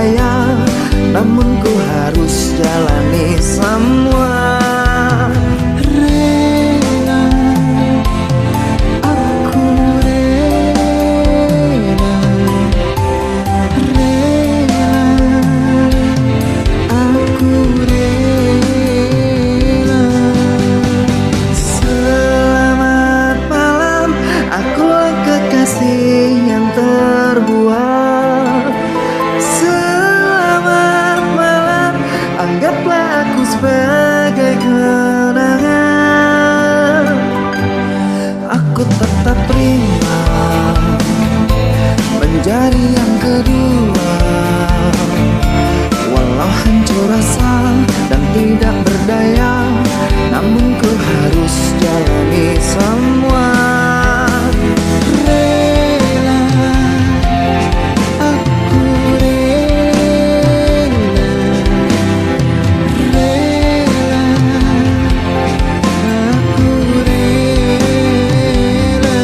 berdaya, namun ku harus jalani semua. Rela, aku rela, rela, aku rela. Selamat malam, akulah kekasih yang terbuang. Selamat malam, anggaplah aku sebagai kenangan. Aku tetap terima menjadi yang kedua, walau hancur rasa dan tidak berdaya, namun ku harus jalani semua. Rela, aku rela, rela, aku rela.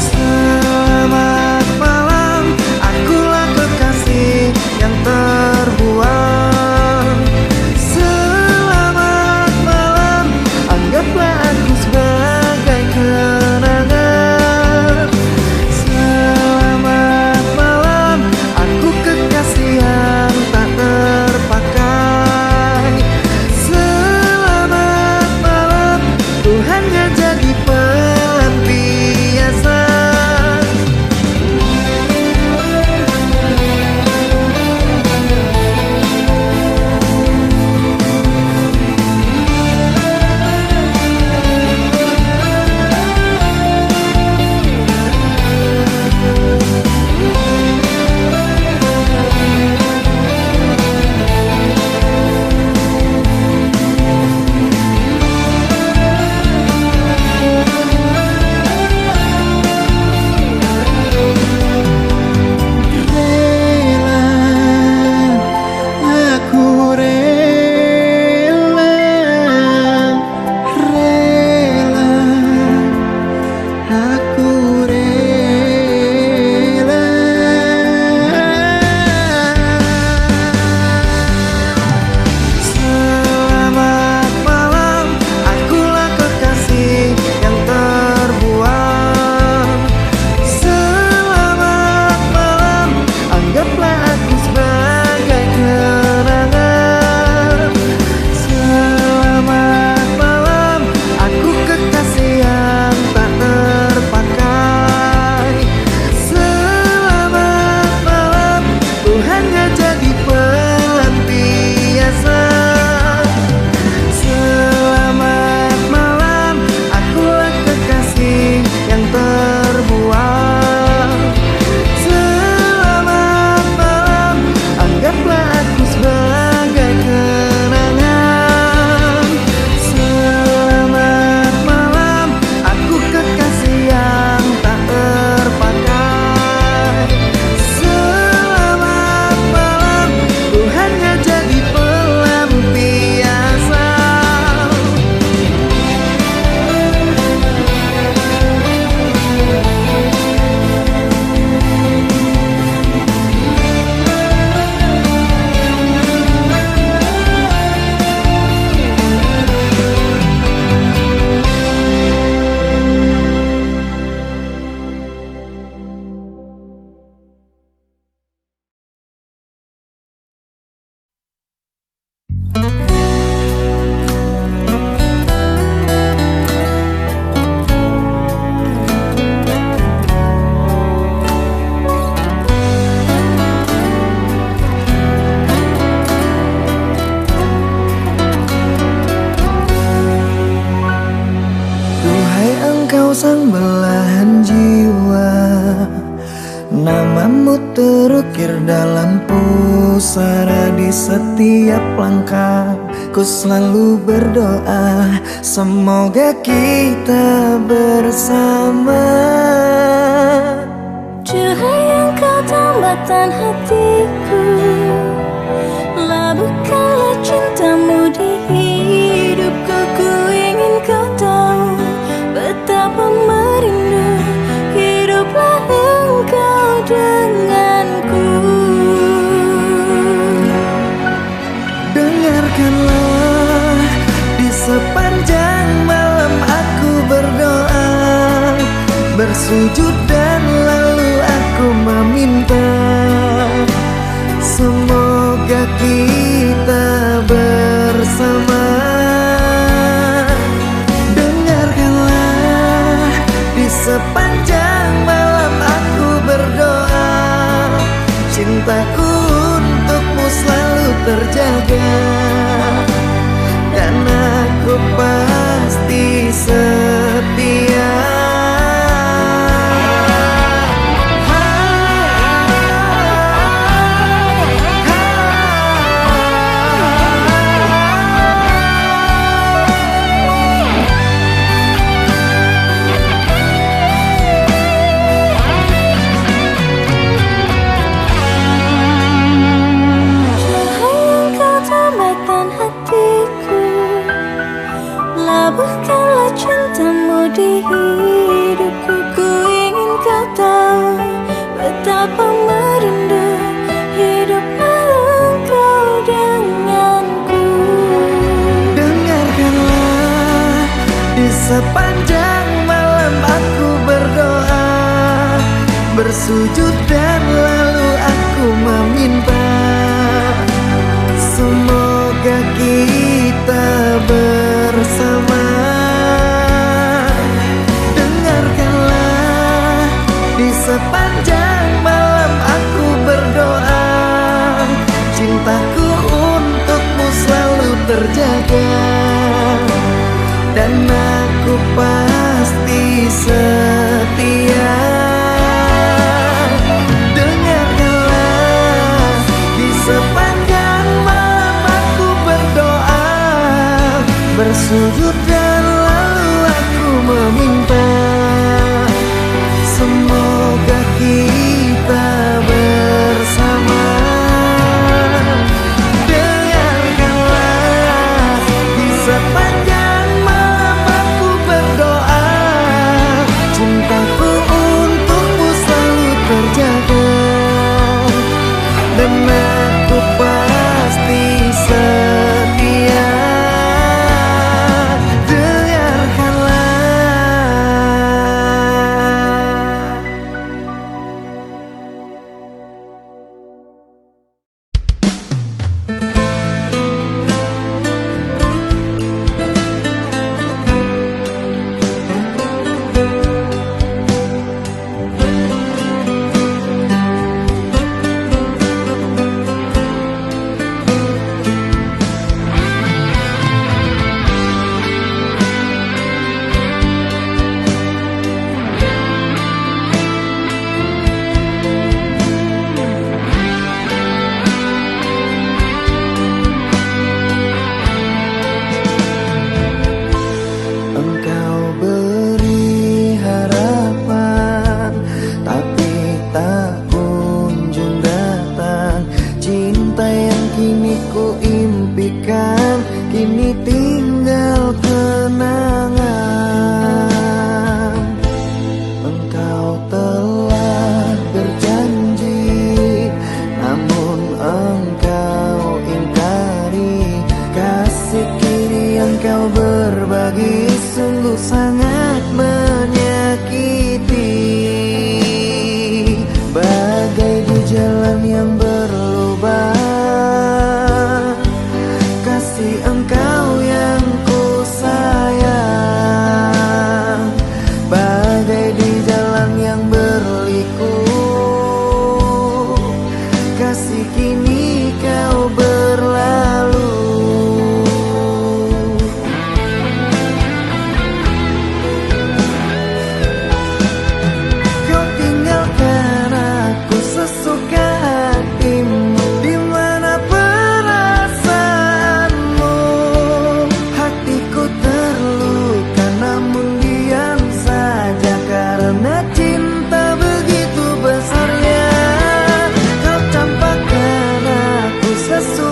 Selamat malam, akulah kekasih yang terbuang. Selamat malam, anggaplah aku sebagai kenangan. Selamat malam, aku kekasih yang tak terpakai. Selamat malam, ku hanya jadi pelampiasan. Aku rela, rela, aku rela. Selamat malam, akulah kekasih yang terbuang. Selamat malam, anggaplah aku sebagai kenangan. Selamat malam, aku kekasih yang tak terpakai. Selamat malam, ku hanya jadi pelampiasan. Selamat malam, akulah kekasih yang terbuang. Selamat malam, anggaplah aku sebagai kenangan. Selamat malam, aku kekasih yang tak terpakai. Selamat malam, ku hanya jadi pelampiasan. Duhai engkau sang belahan jiwa, namamu terukir dalam pusara di setiap langkah. Ku selalu berdoa, semoga kita bersama. Cahaya engkau tambatan hatiku, labuhkanlah cintamu di hidupku. Ku ingin kau tahu betapa merindu hiduplah engkau denganku. bersujud dan lalu aku meminta, semoga kita bersama. Dengarkanlah, di sepanjang malam aku berdoa, cintaku untukmu selalu terjaga, dan aku pasti setia. Labuhkanlah cintamu di hidupku. Ku ingin kau tahu betapa merindu hiduplah engkau denganku. Dengarkanlah, di sepanjang malam aku berdoa, bersujud dan lalu aku meminta, semoga kita bersama. Dengarkanlah, di sepanjang malam aku berdoa, cintaku untukmu selalu terjaga, dan aku pasti setia. Dengarkanlah, di sepanjang malam aku berdoa, bersujud dan lalu aku meminta, semoga kita bersama. Dengarkanlah, di sepanjang malam aku berdoa, cintaku untukmu selalu terjaga, dan aku pasti setia. Sangat menyakiti, bagai di jalan yang berlubang, kasih engkau yang ku sayang, bagai di jalan yang berliku, kasih kini kau berlalu. Cinta begitu besarnya, kau campakkan aku sesuatu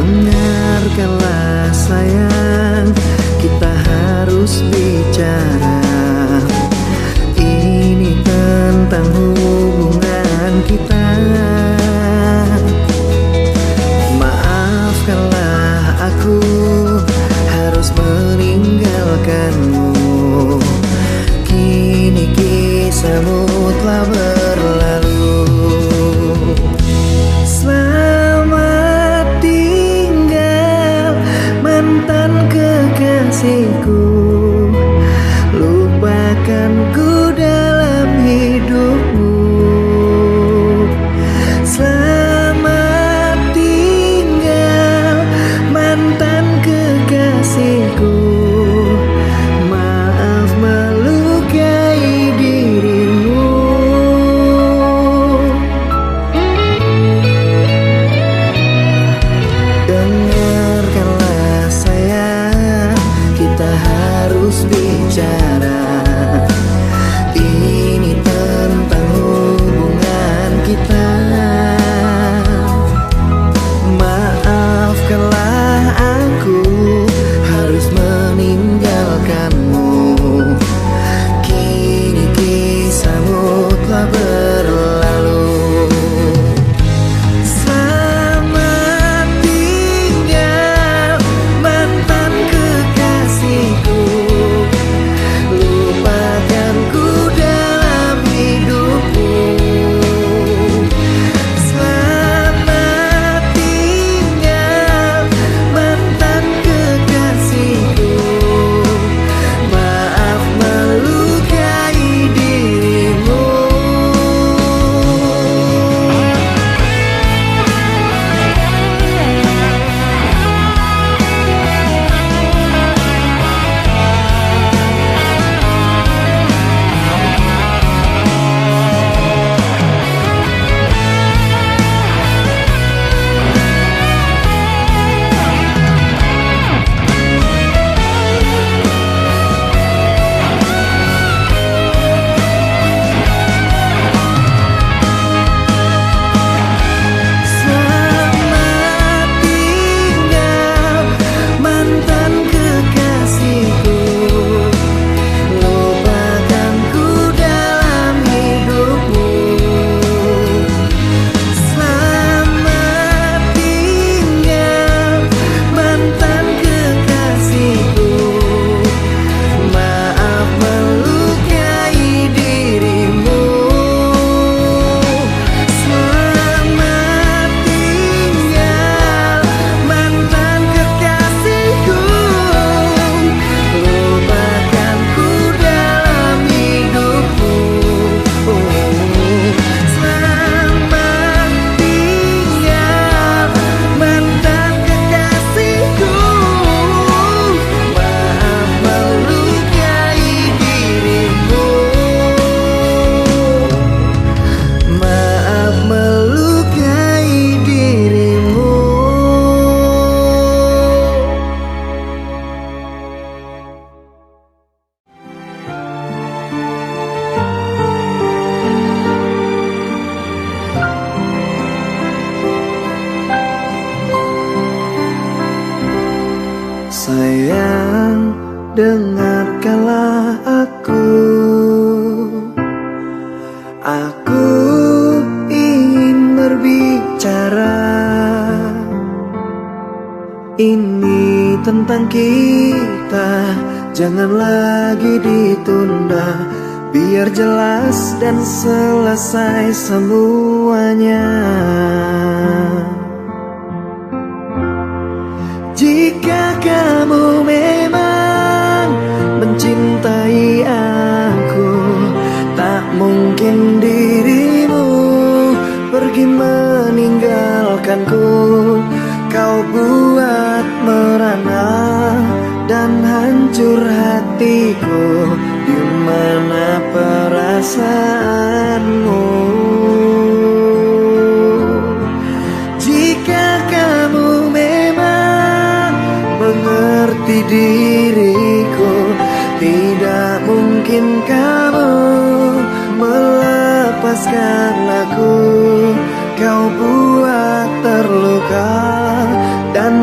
Dengarkanlah sayang, kita harus bicara. Ini tentang hubungan kita. Maafkanlah aku harus meninggalkanmu. Kini kisahmu telah berlalu. Selamat tinggal mantan kekasihku. Lupakanku dalam hidupmu. Selamat tinggal mantan kekasihku. Maaf melukai dirimu. Dengarkanlah sayang, kita harus bicara. Ini tentang hubungan kita. Maafkanlah aku harus meninggalkanmu. Kini kisahmu telah berlalu. Selamat tinggal mantan kekasihku. Lupakanku dalam hidupmu. Selamat tinggal mantan kekasihku. Maaf melukai dirimu. Selamat tinggal mantan kekasihku. Lupakanku dalam hidupmu. Selamat tinggal mantan kekasihku. Maaf melukai dirimu. Selamat tinggal mantan kekasihku. Lupakanku dalam hidupmu. Selamat tinggal mantan kekasihku. Maaf melukai dirimu. Maaf melukai dirimu. Sayang, dengarkanlah aku. Aku ingin berbicara. Ini tentang kita, jangan lagi ditunda. Biar jelas dan selesai semuanya. Jika kamu memang mencintai aku, tak mungkin dirimu pergi meninggalkanku. Kau buat merana dan hancur hatiku. Di mana perasaanmu? Jika kamu memang mengerti diriku, tidak mungkin kamu melepaskan aku. Kau buat terluka dan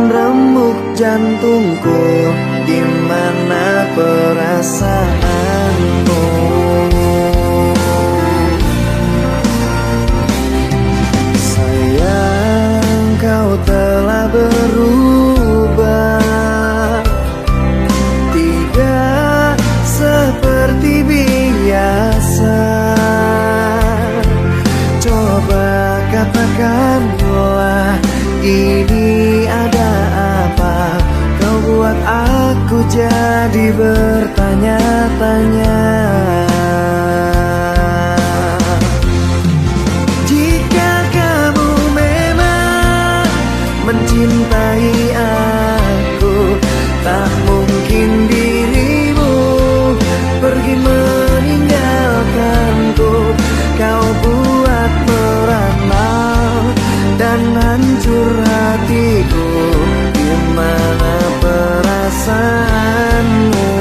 jantungku, di mana perasaanmu? Sayang, kau telah berubah, tidak seperti biasa. Coba katakanlah, ini ada apa? Kau buat aku jadi bertanya-tanya. Jika kamu memang mencintai aku, tak mungkin dirimu pergi meninggalkanku. Kau buat merana dan hancur hatiku, di mana perasaanmu?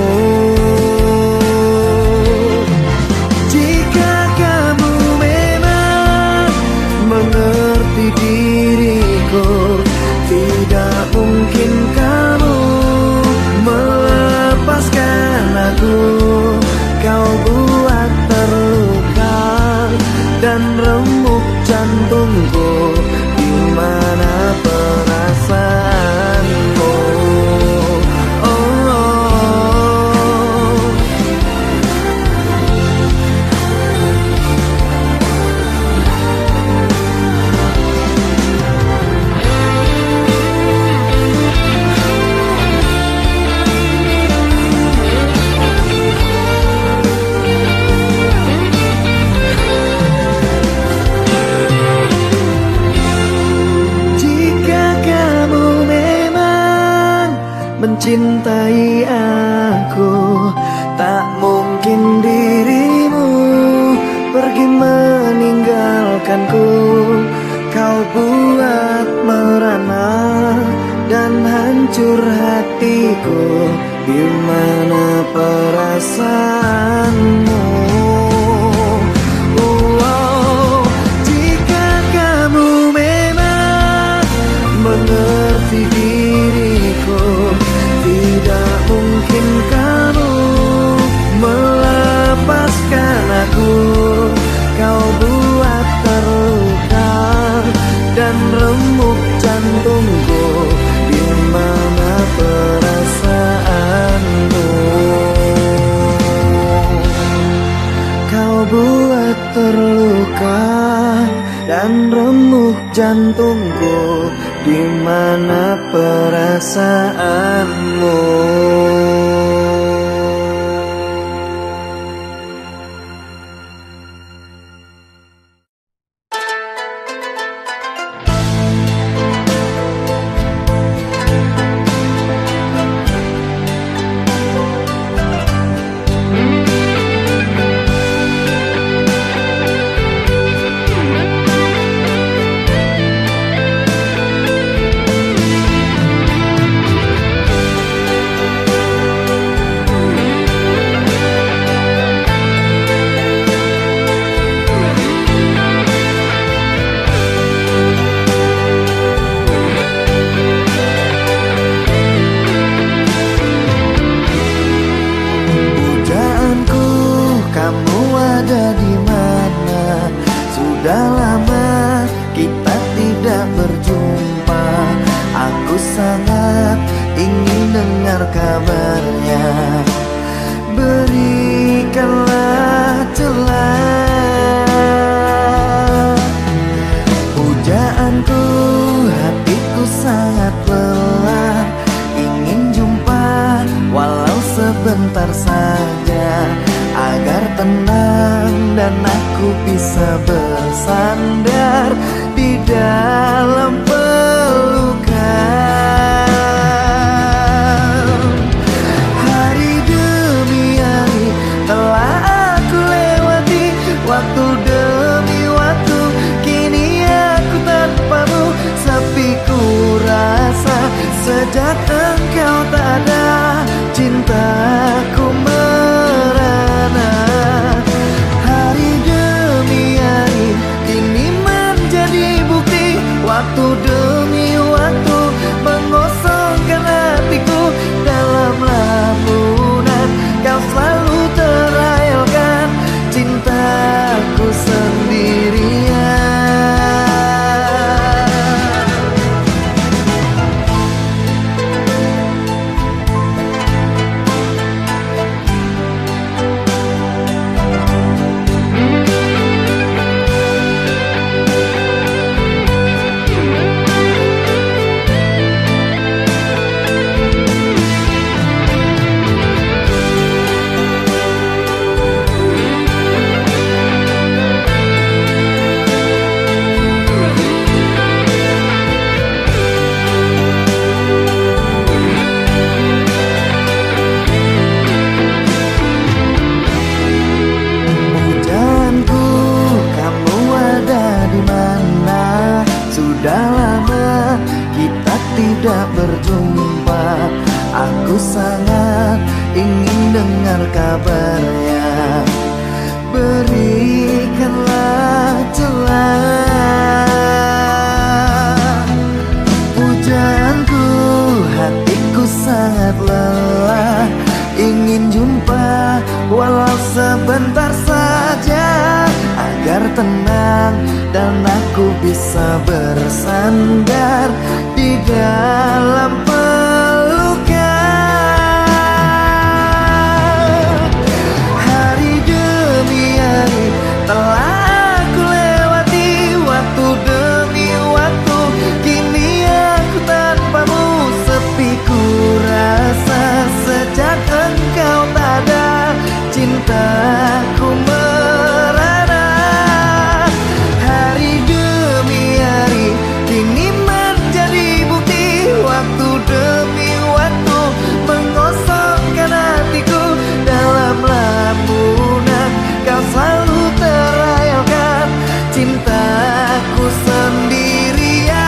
Jika kamu memang mengerti diriku, tidak mungkin kamu melepaskan aku. Kau buat terluka dan remuk jantungku, di mana perasaanmu? Mencintai aku, tak mungkin dirimu pergi meninggalkanku. Kau buat merana dan hancur hatiku, di mana perasaanmu? Oh, jika kamu memang mengerti diriku, tidak mungkin kamu melepaskan aku. Kau buat terluka dan remuk jantungku, di mana perasaanmu? Kau buat terluka dan remuk jantungku, di mana perasaanmu? Sudah lama kita tidak berjumpa. Aku sangat ingin dengar kabarnya. Berikanlah celah. Pujaanku, hatiku sangat lelah, ingin jumpa walau sebentar saja, agar tenang dan aku bisa bersandar di dalam pelukan. Hari demi hari telah aku lewati, waktu demi waktu kini aku tanpamu. Sepi ku rasa sejak engkau tak ada, cintaku merana. Hari demi hari kini menjadi bukti, waktu demi waktu mengosongkan hati. Aku sangat ingin dengar kabarnya. Berikanlah celah. Pujaanku, hatiku sangat lelah, ingin jumpa walau sebentar saja, agar tenang dan aku bisa bersandar di dalam pelukan. Hari demi hari telah aku lewati, waktu demi waktu, kini aku tanpamu sepi ku rasa. Sejak engkau tak ada, cintaku merana. Hari demi hari kini menjadi bukti, waktu demi waktu mengosongkan hatiku dalam lamunan. Kau selalu terayalkan cintaku sendirian.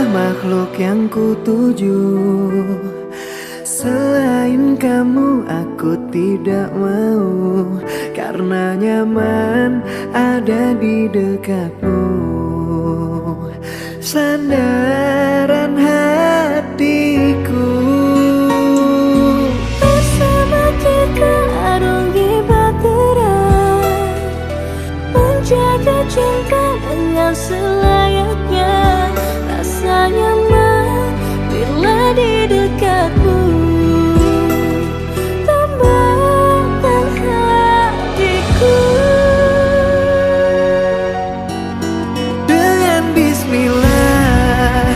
Makhluk yang ku tuju, selain kamu aku tidak mau, karena nyaman ada di dekatmu. Sandaran hatiku, bersama kita arungi bahtera, menjaga cinta dengan selayaknya. Rasa nyaman bila di dekatmu, tambahkan hatiku. dengan bismillah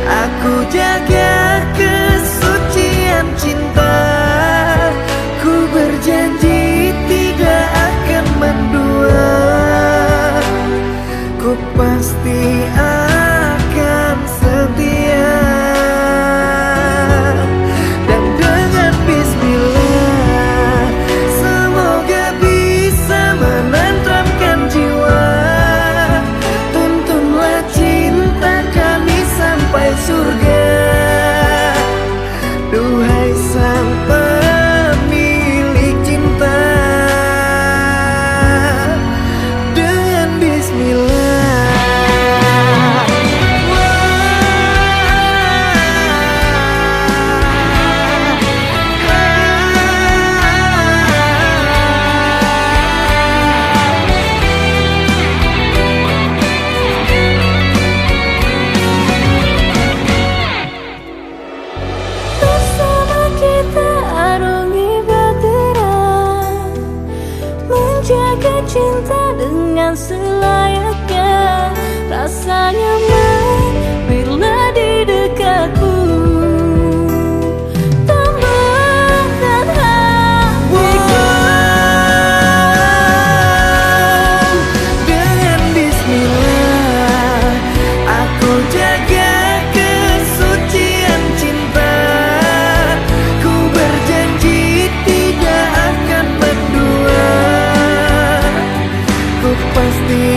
aku jaga kesucian cinta. Ku berjanji tidak akan mendua, ku pasti akan setia. Dan dengan bismillah semoga bisa menenteramkan jiwa. Tuntunlah cinta kami sampai surga, duhai sang pemilik cinta. Dengan bismillah. Bersama kita arungi bahtera, menjaga cinta dengan selayaknya. Rasa nyaman bila di dekatmu, tambahkan hatiku. Dengan bismillah aku jaga kesucian cinta. Ku berjanji tidak akan mendua, ku pasti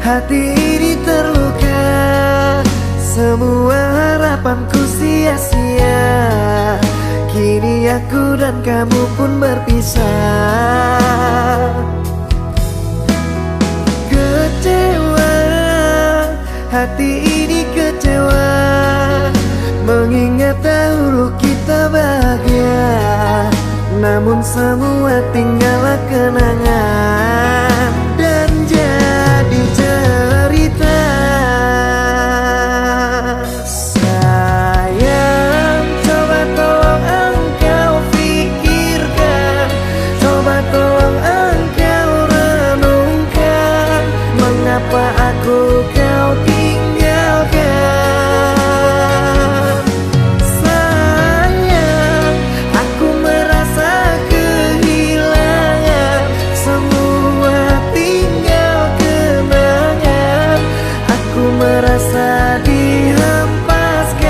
hati ini terluka. Semua harapanku sia-sia. Kini aku dan kamu pun berpisah. Kecewa, hati ini kecewa, mengingat dahulu kita bahagia. Namun semua tinggallah kenangan dan jadi cerita. Sayang, coba tolong engkau pikirkan, coba tolong engkau renungkan, mengapa aku kau tinggalkan. Sayang, aku merasa kehilangan, semua tinggal kenangan. Aku merasa dihempaskan.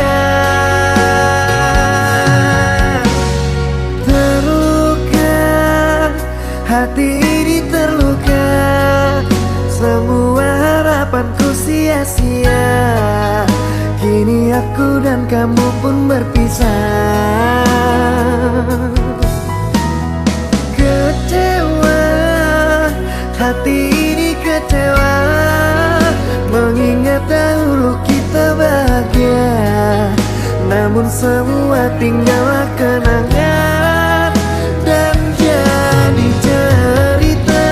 Terluka, hati ini terluka, semua harapanku sia-sia. Kini aku dan kamu pun berpisah. Kecewa, hati ini kecewa, mengingat dahulu kita bahagia. Namun semua tinggallah kenangan dan jadi cerita.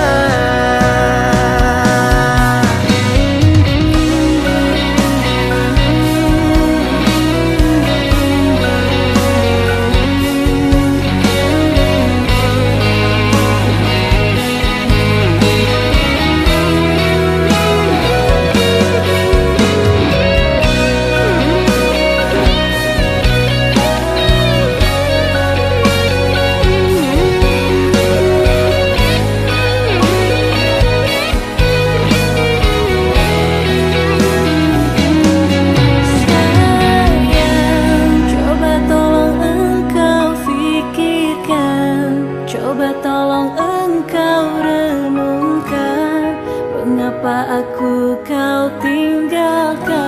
Coba tolong engkau renungkan, mengapa aku kau tinggalkan.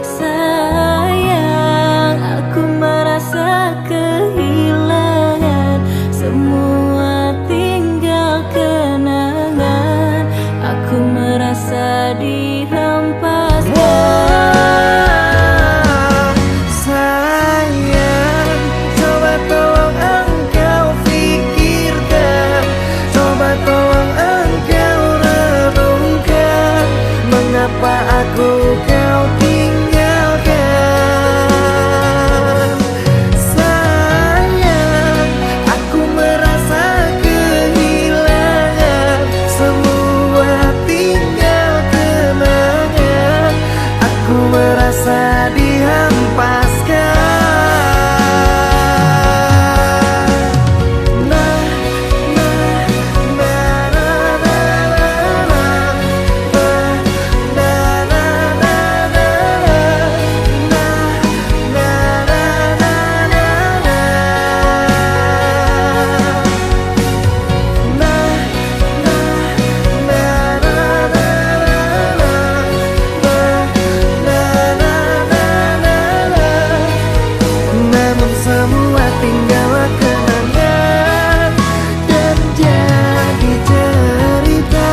Sayang, aku merasa kehilangan, semua tinggal kenangan. Aku merasa dihempaskan. Mengapa aku kau tinggalkan. Sayang, aku merasa kehilangan, semua tinggal kenangan. Aku merasa dihempaskan. Semua tinggallah kenangan dan jadi cerita.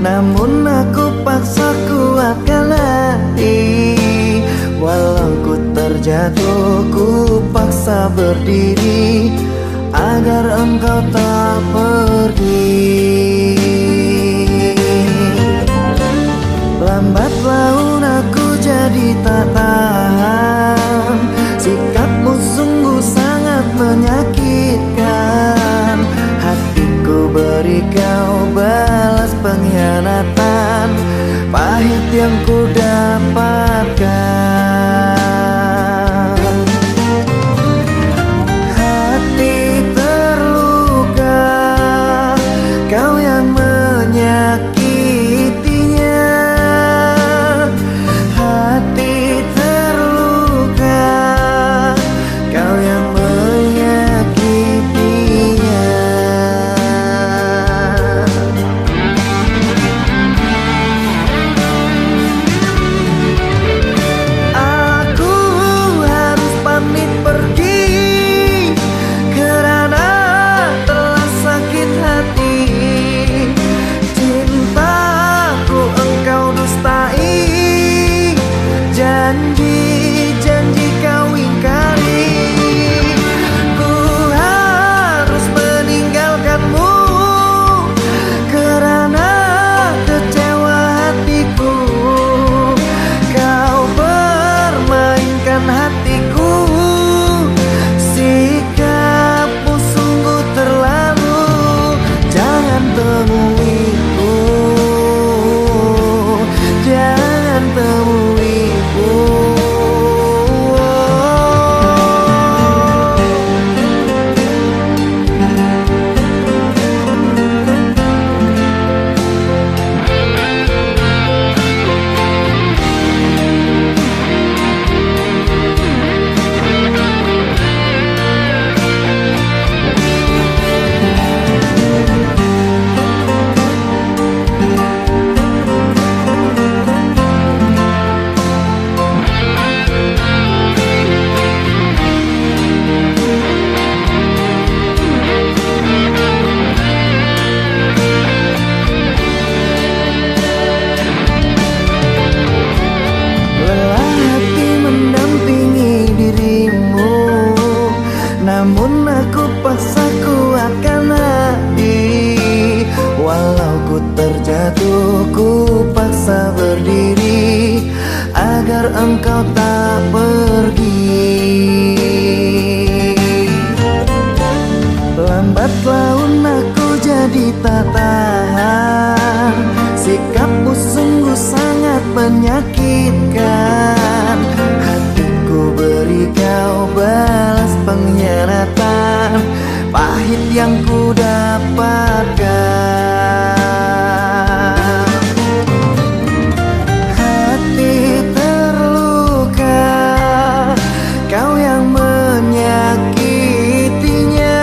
Namun aku paksa kuatkan hati. Walau ku terjatuh, ku paksa berdiri agar engkau tak pergi. Lambat laun aku jadi tak tahan, sikapmu sungguh sangat menyakitkan. Hati namun aku paksa kuatkan hati. Walau ku terjatuh, ku paksa berdiri agar engkau tak pergi. Lambat laun aku jadi tak tahan, sikapmu sungguh sangat menyakitkan. Hatiku beri kau balas pengkhianatan, pahit yang ku dapatkan. Hati terluka, kau yang menyakitinya.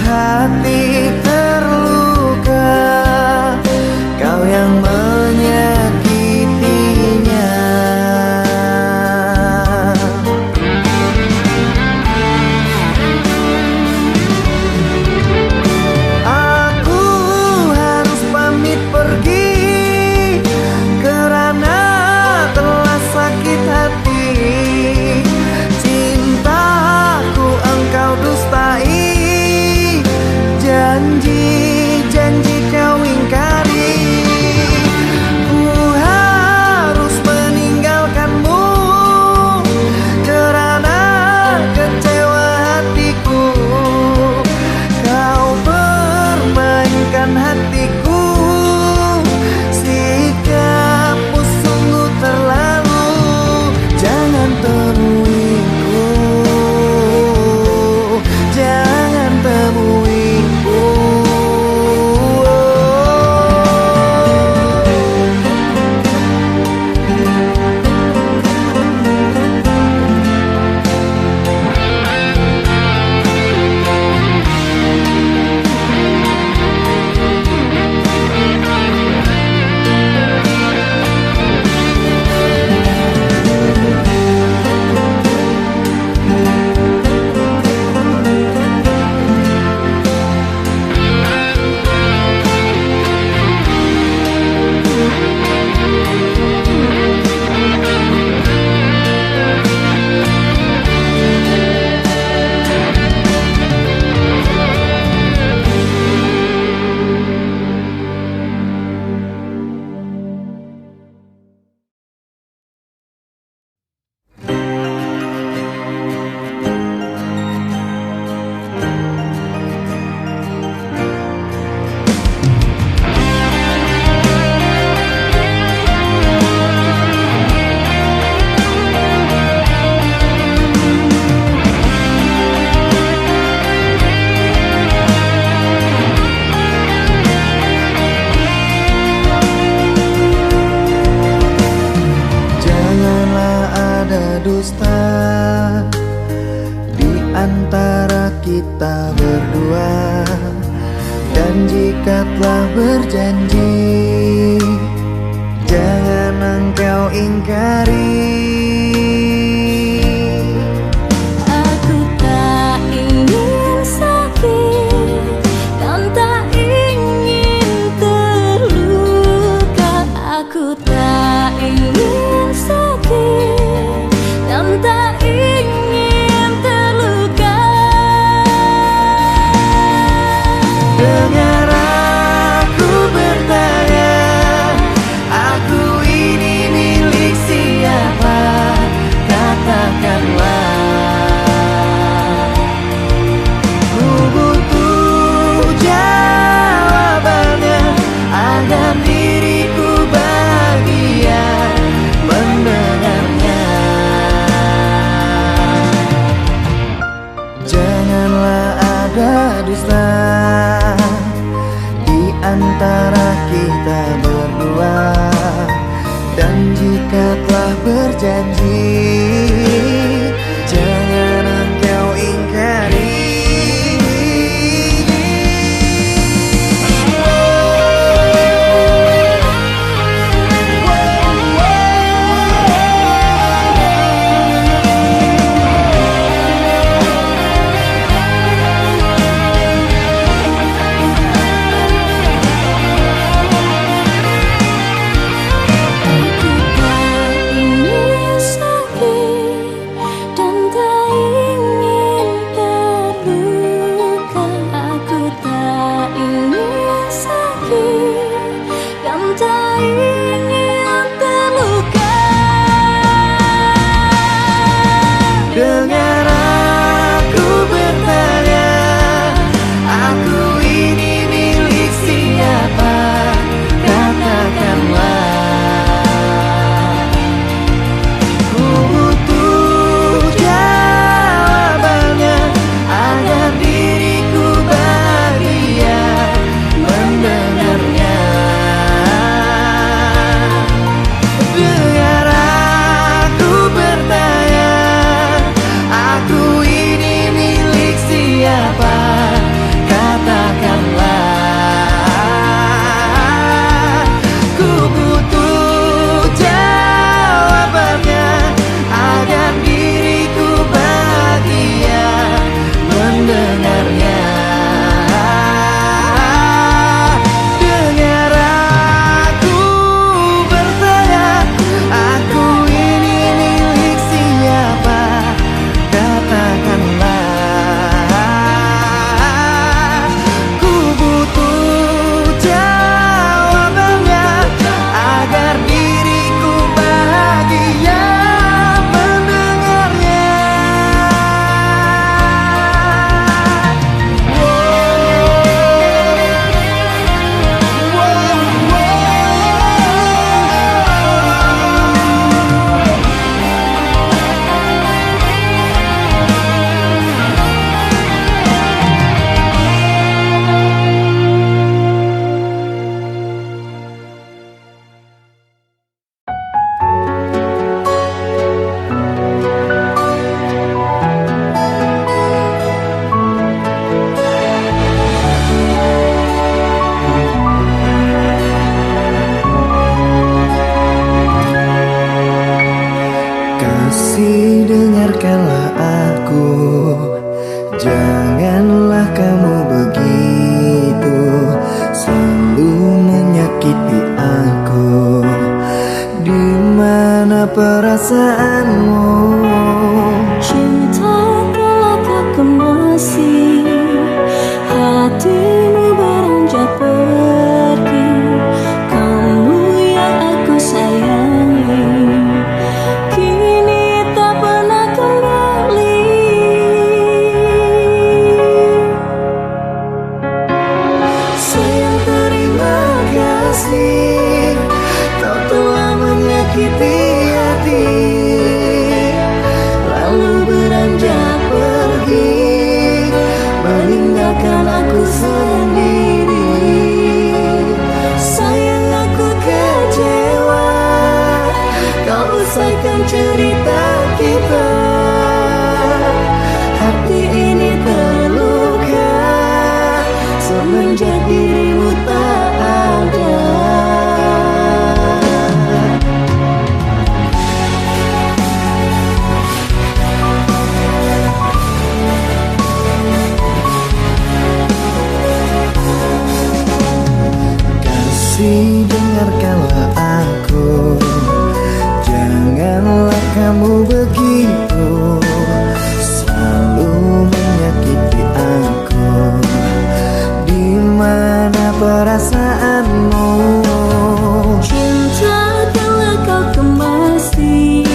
Hati terluka, kau yang menyakitinya. Aku harus pamit pergi karena telah sakit hati. Cintaku engkau dustai, janji-janji kau ingkari. Ku harus meninggalkanmu karena kecewa hatiku. Kau permainkan hatiku, sikapmu sungguh terlalu. Jangan temuiku, jangan temuiku. Dusta di antara kita berdua, dan jika telah berjanji, jangan engkau ingkari. Aku tak ingin sakit dan tak ingin terluka. Aku tak ingin sakit dan tak ingin terluka. Dengar aku bertanya, aku ini milik siapa? Katakanlah. Ku butuh jawabannya agar diriku bahagia mendengarnya. Janganlah ada dusta di antara kita berdua, dan jika telah berjanji, jangan engkau ingkari. Aku tak ingin perasaanmu. Cinta telah kau kemasi, hatimu beranjak pergi. Kamu yang aku sayangi, kini tak pernah kembali. Sayang, terima kasih, kau telah menyakiti hati, lalu beranjak pergi, meninggalkan aku sendiri. Sayang, aku kecewa, kau usaikan cerita kita. Hati ini terluka semenjak dirimu tak ada. Kasih, dengarkanlah aku, janganlah kamu begitu selalu menyakiti aku. Di mana perasaanmu? Cinta telah kau kemasi,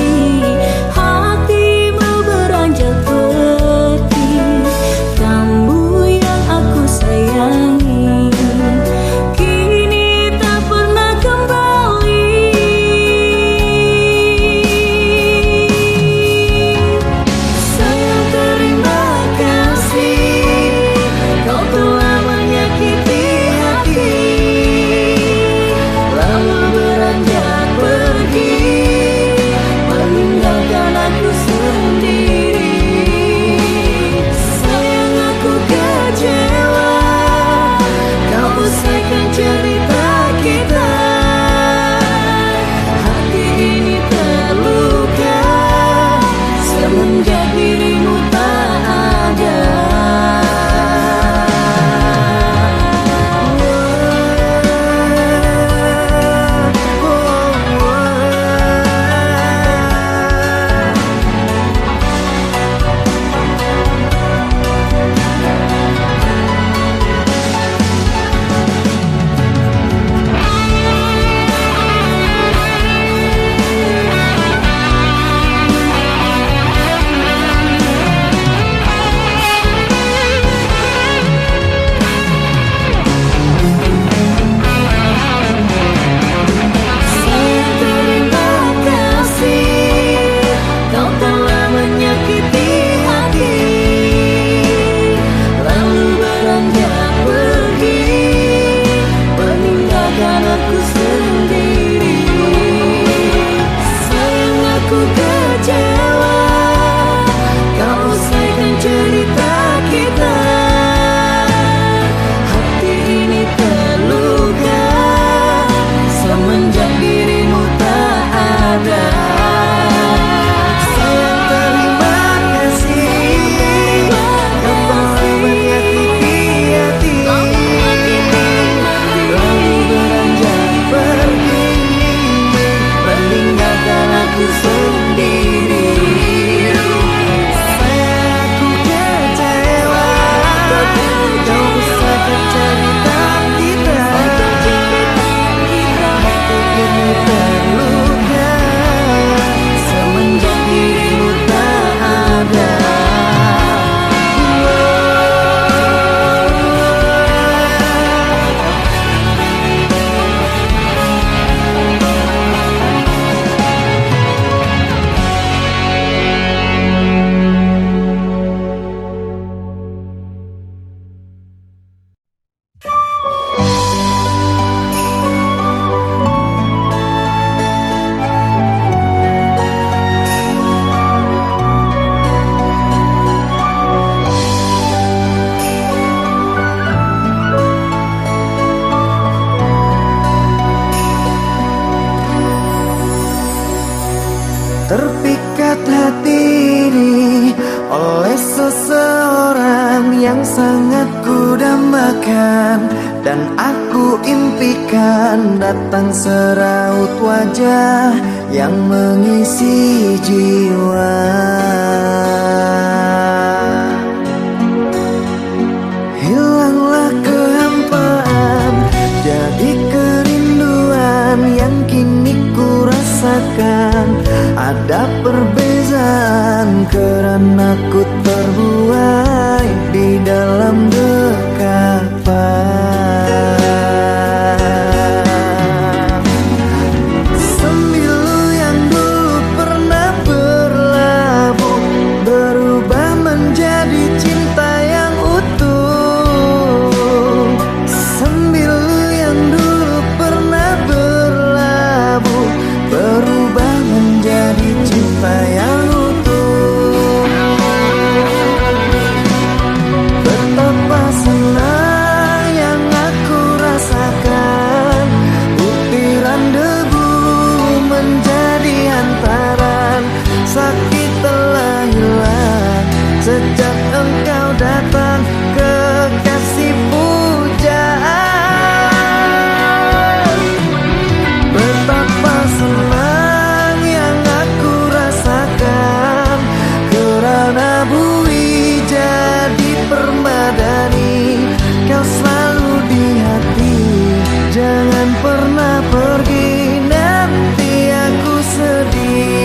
hatimu beranjak pergi. Kamu yang aku sayangi, kini tak pernah kembali. Sayang, terima kasih, kau telah menyakiti hati, lalu beranjak pergi, meninggalkan aku sendiri. Sayang, aku kecewa, kau usaikan cerita kita. Hati ini terluka semenjak dirimu tak ada. Sayang, terima kasih, kau telah menyakiti hati, lalu beranjak pergi, meninggalkan aku sendiri. Sayang, aku kecewa, kau usaikan cerita kita. Hati ini terluka semenjak dirimu tak ada. Sayang, terima kasih, kau telah menyakiti hati, lalu beranjak pergi, meninggalkan aku sendiri. Sayang, aku kecewa, kau usahkan cerita kita. Hati ini terluka semenjak dirimu tak ada. Terpikat hati ini oleh seseorang yang sangat kudambakan, dan aku impikan datang seraut wajah yang mengisi jiwa. Hilanglah kehampaan, jadi kerinduan yang kini ku rasakan. Ada perbezaan karena ku terbuai di dalam dekapan. Sembilu yang dulu pernah berlabuh berubah menjadi cinta yang utuh. Sembilu yang dulu pernah berlabuh berubah menjadi cinta yang utuh. Betapa senang yang aku rasakan, butiran debu menjadi hantaran. Sakit telah hilang sejak engkau datang, kekasih pujaan. Betapa senang yang aku rasakan, kerana bui jadi permadani. Kau selalu di hati, jangan pernah pergi, nanti aku sedih.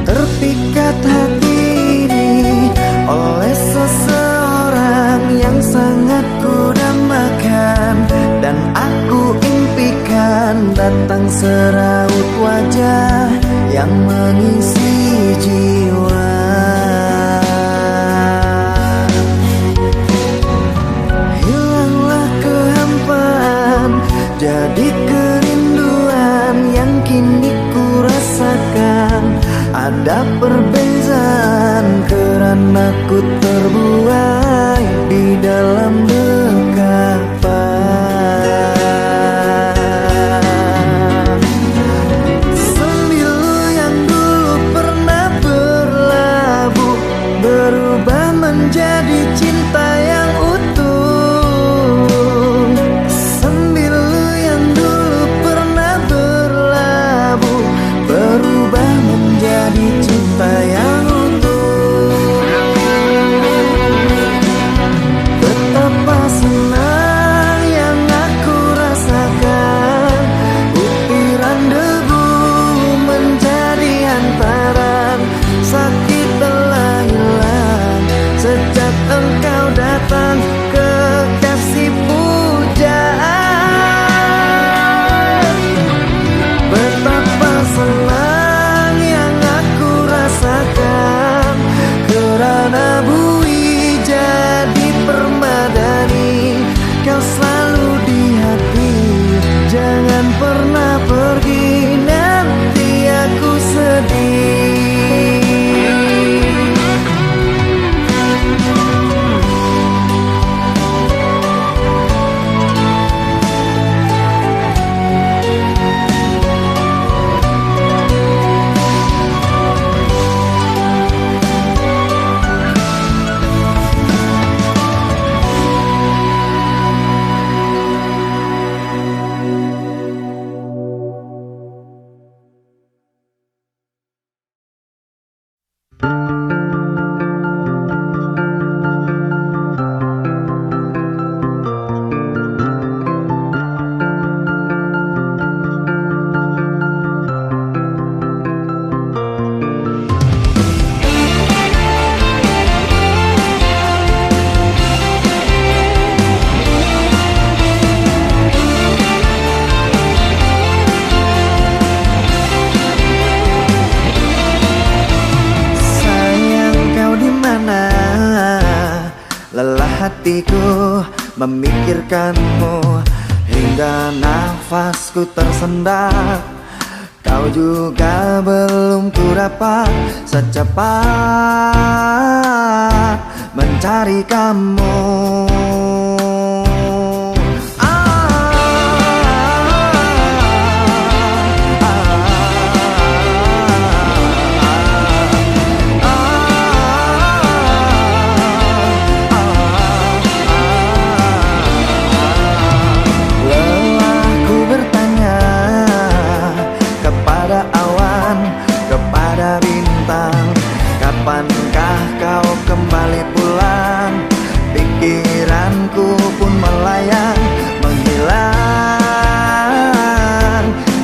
Terpikat hati ini oleh seseorang yang sangat kudambakan, dan aku impikan datang seraut wajah yang mengisi jiwa. Hilanglah kehampaan, jadi kerinduan yang kini ku rasakan. Ada perbezaan karena ku terbuai di dalam dekapan. Sembilu yang dulu pernah berlabuh berubah menjadi cinta yang utuh. Sembilu yang dulu pernah berlabuh berubah menjadi cinta yang utuh. Betapa senang yang aku rasakan, butiran debu menjadi hantaran. Sakit telah hilang sejak engkau datang, kekasih pujaan. Betapa senang yang aku rasakan, kerana bui jadi permadani. Kau selalu di hati, jangan pernah pergi, nanti aku sedih. hatiku memikirkanmu hingga nafasku tersendat. Kau juga belum ku dapat secepat mencari kamu. Kapankah kau kembali pulang? Pikiranku pun melayang, menghilang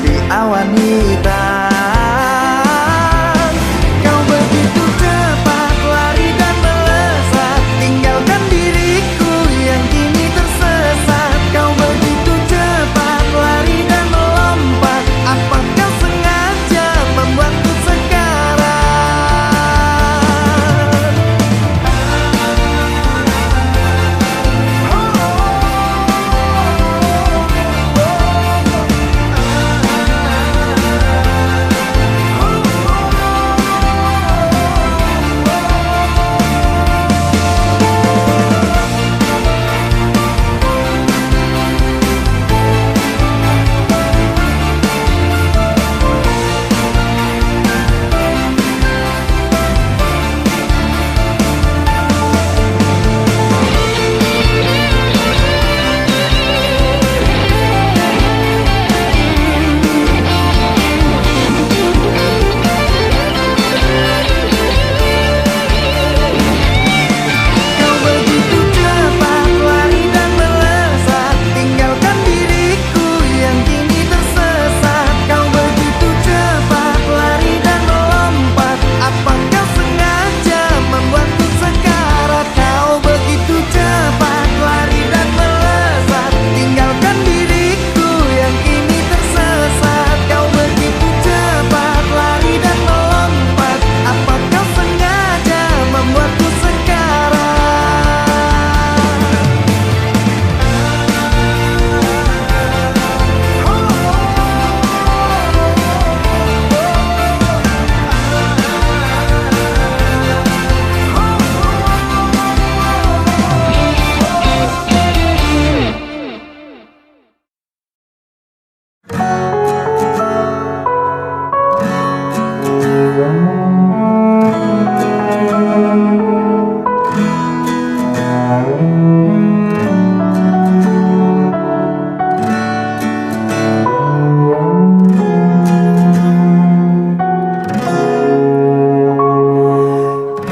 di awan hitam. Kau begitu cepat lari dan melesat, tinggalkan diriku yang kini tersesat. Kau begitu cepat lari dan melompat, apakah sengaja membuatku sekarang?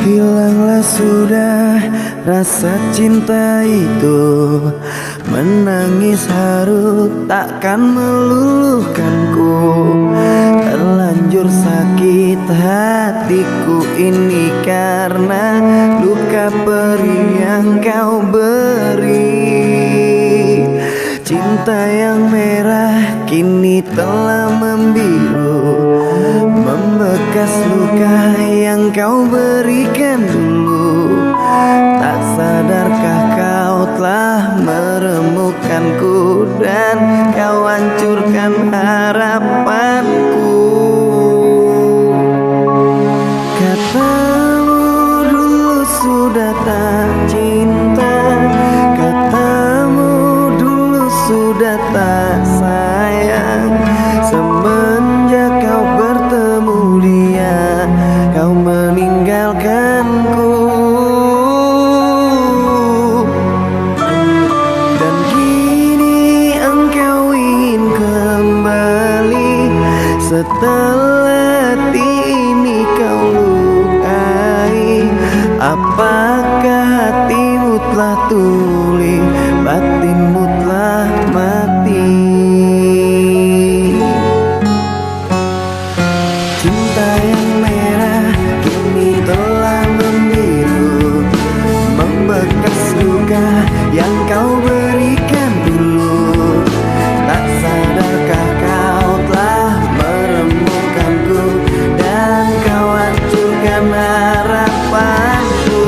Hilanglah sudah rasa cinta itu, menangis haru takkan meluluhkanku. Terlanjur sakit hatiku ini karena luka perih yang kau beri. Cinta yang merah kini telah membiru, membekas luka yang kau berikan dulu. Tak sadarkah kau telah meremukkanku dan kau hancurkan harapanku. Katamu dulu sudah tak cinta, katamu dulu sudah tak sayang. Semenjak kau bertemu dia, kau meninggalkanku. Dan kini engkau ingin kembali, setelah ini kau lukai. Apakah hatimu telah tuli, batinmu telah mati? Cinta yang merah kini telah membiru, membekas luka yang kau berikan dulu. Tak sadarkah kau telah meremukkanku dan kau hancurkan harapanku.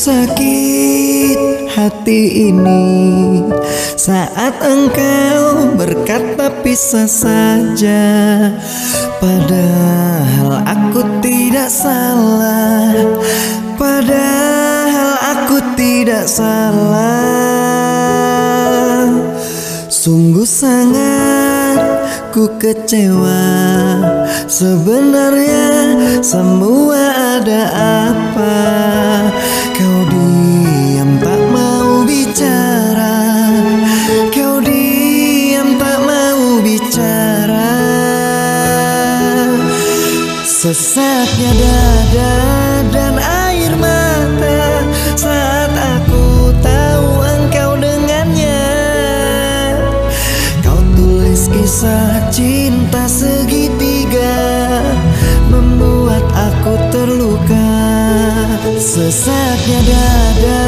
sakit hati ini saat engkau berkata pisah saja, padahal aku tidak salah, padahal aku tidak salah. Sungguh sangat ku kecewa, sebenarnya semua ada apa? Kau diam tak mau bicara, kau diam tak mau bicara. Sesaknya dada dan air mata saat aku tahu engkau dengannya. Kau tulis kisah cinta segitiga, membuat aku terluka. Sesaknya dada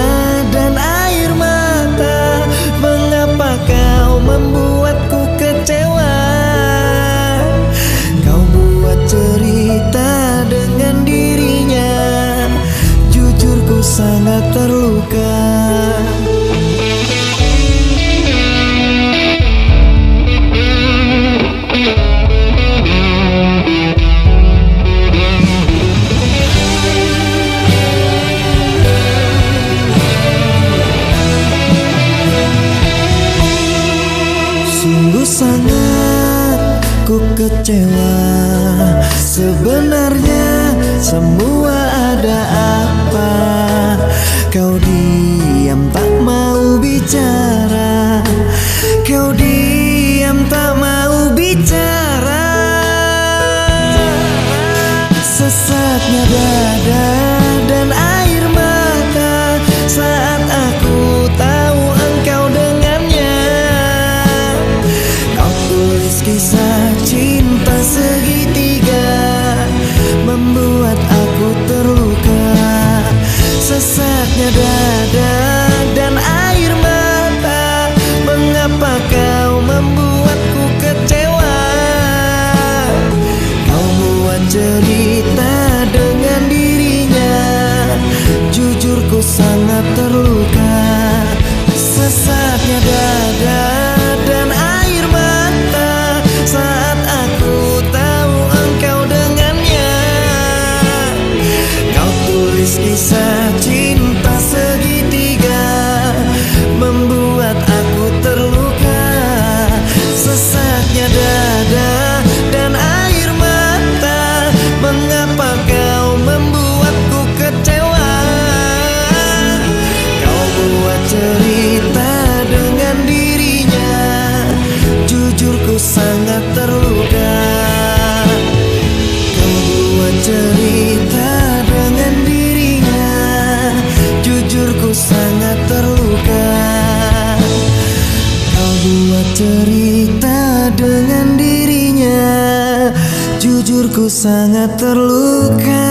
dan air mata, mengapa kau membuatku kecewa? Kau buat cerita dengan dirinya, jujur ku sangat terluka. Sungguh sangat ku kecewa, sebenarnya semua ada apa? Kau diam tak mau bicara, kau diam tak mau bicara. Sesaknya dada dan air mata saat aku tahu engkau dengannya. Kau tulis kisah cinta segitiga, membuat aku terluka. Sesaknya dada dan air mata, mengapa kau membuatku kecewa? Kau buat cerita dengan dirinya, jujur ku sangat terluka. Sesaknya dada dan air mata saat aku tahu engkau dengannya. Kau tulis kisah cinta segitiga, membuat aku terluka. Sesaknya dada dan air mata, mengapa kau membuatku kecewa? Kau buat cerita dengan dirinya, jujur ku sangat terluka. Kau buat cerita dengan dirinya, jujur ku sangat terluka. Kau buat cerita dengan dirinya, jujur ku sangat terluka.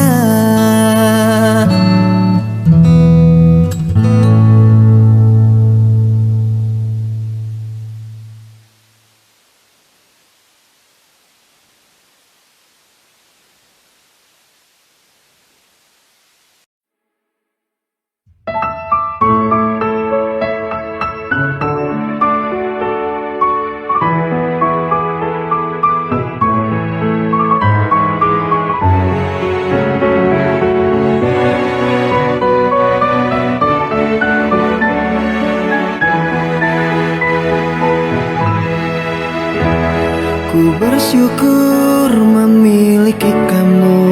Ku bersyukur memiliki kamu,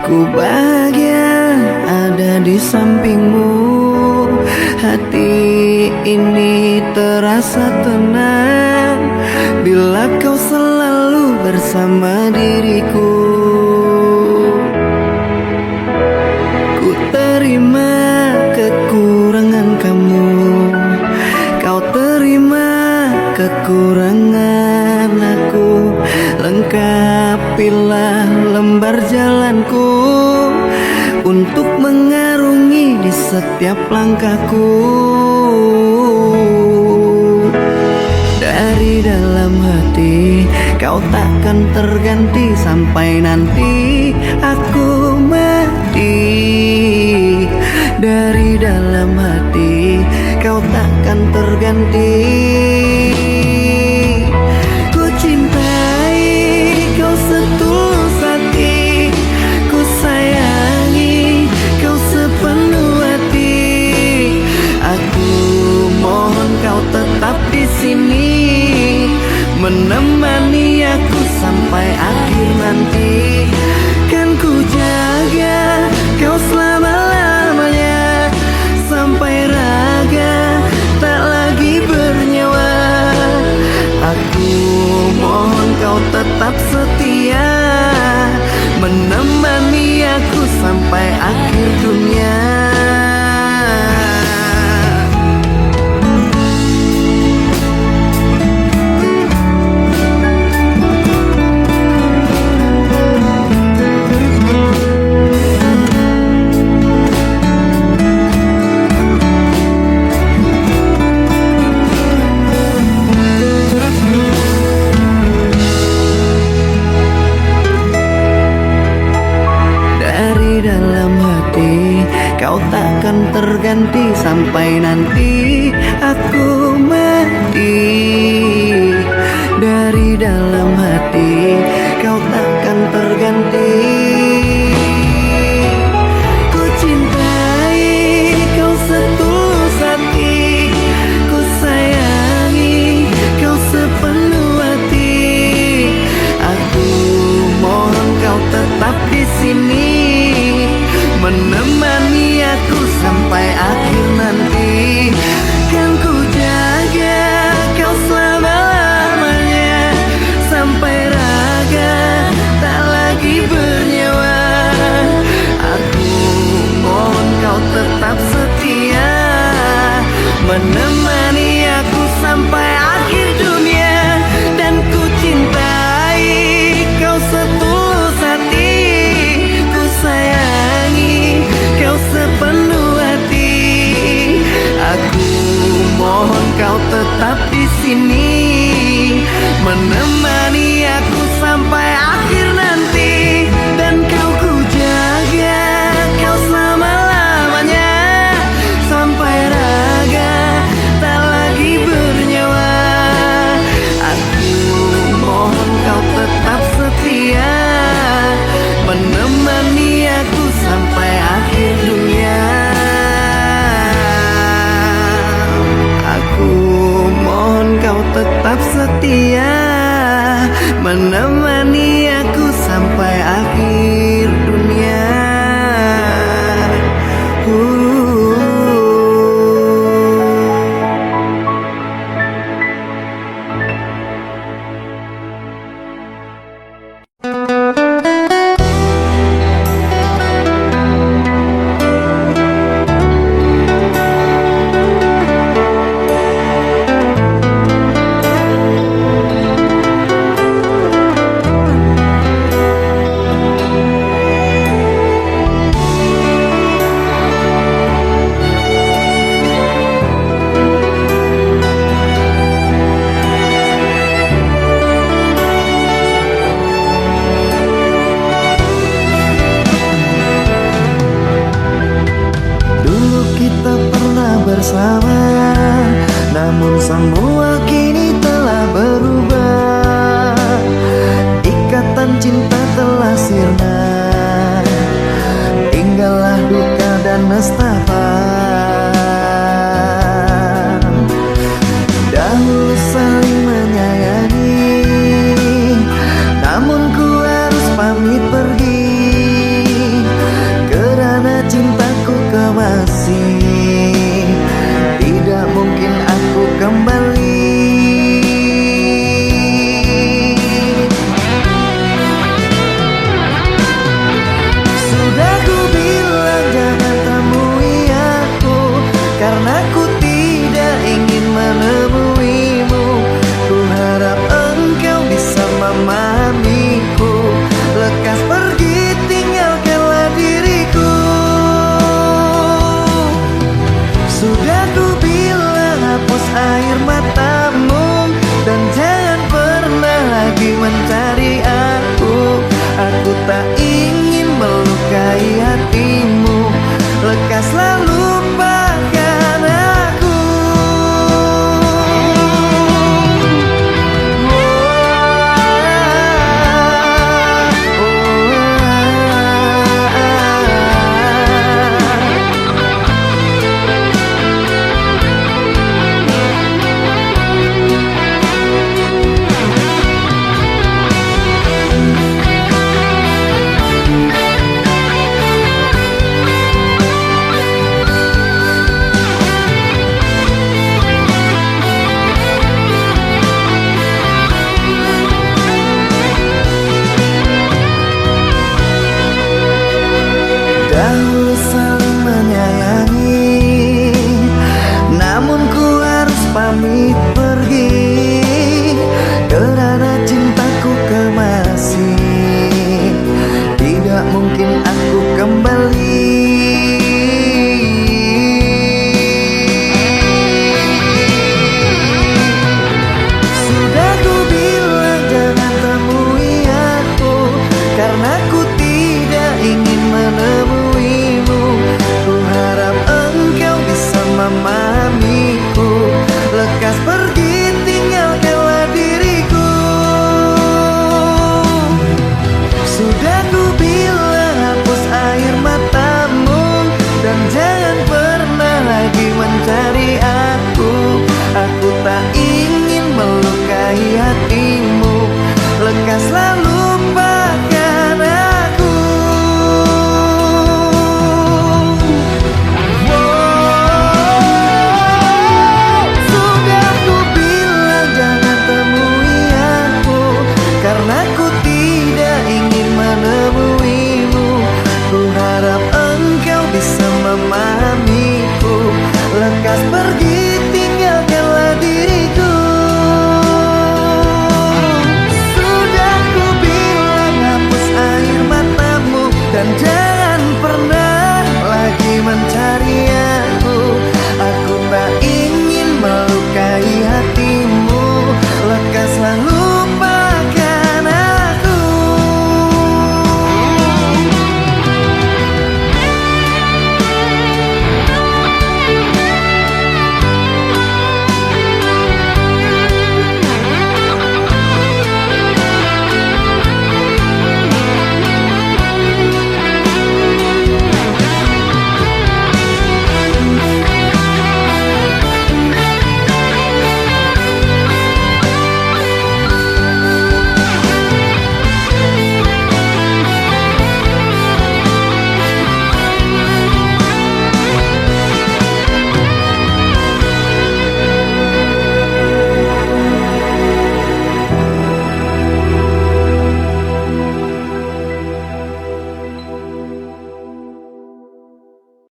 ku bahagia ada di sampingmu. Hati ini terasa tenang bila kau selalu bersama diriku. Ku terima kekurangan kamu, kau terima kekurangan aku. Lengkapilah lembar jalanku untuk mengarungi di setiap langkahku. Dari dalam hati kau takkan terganti sampai nanti aku mati. Dari dalam hati kau takkan terganti. Ku cintai kau setulus hati, ku sayangi kau sepenuh hati. Aku mohon kau tetap di sini, menemani aku sampai akhir nanti. Kan ku jaga kau selama-lamanya, sampai raga tak lagi bernyawa. Aku mohon kau tetap setia, menemani aku sampai akhir dunia. Dalam hati kau takkan terganti sampai nanti aku mati. Dari dalam hati kau takkan terganti. Ku cintai kau setulus hati, ku sayangi kau sepenuh hati. Aku mohon kau tetap di sini, menemani aku sampai akhir nanti. Kan ku jaga kau selama-lamanya, sampai raga tak lagi bernyawa. Aku mohon kau tetap setia, menemani aku sampai akhir dunia. Dan ku cintai kau setulus hati, ku sayangi kau sepenuh hati. Aku mohon kau tetap di sini, menemani aku sampai akhir nanti. Dan kau ku jaga kau selama-lamanya, sampai raga tak lagi bernyawa. Aku mohon kau tetap setia, menemani aku sampai akhir dunia. Aku mohon kau tetap setia, menemani aku sampai akhir dunia. Bersama, namun semua kini telah berubah. Ikatan cinta telah sirna, tinggallah duka dan nestapa. Dahulu saling menyayangi, namun ku harus pamit pergi, kerana cintaku kau masih. Tidak mungkin aku kembali. Sudah ku bilang jangan temui aku, karena ku tidak ingin menemuimu. Ku harap engkau bisa memahamiku. Lekas pergi, tinggalkanlah diriku. Sudah ku bilang hapus air matamu, dan jangan pernah lagi mencari aku. Aku tak ingin melukai hati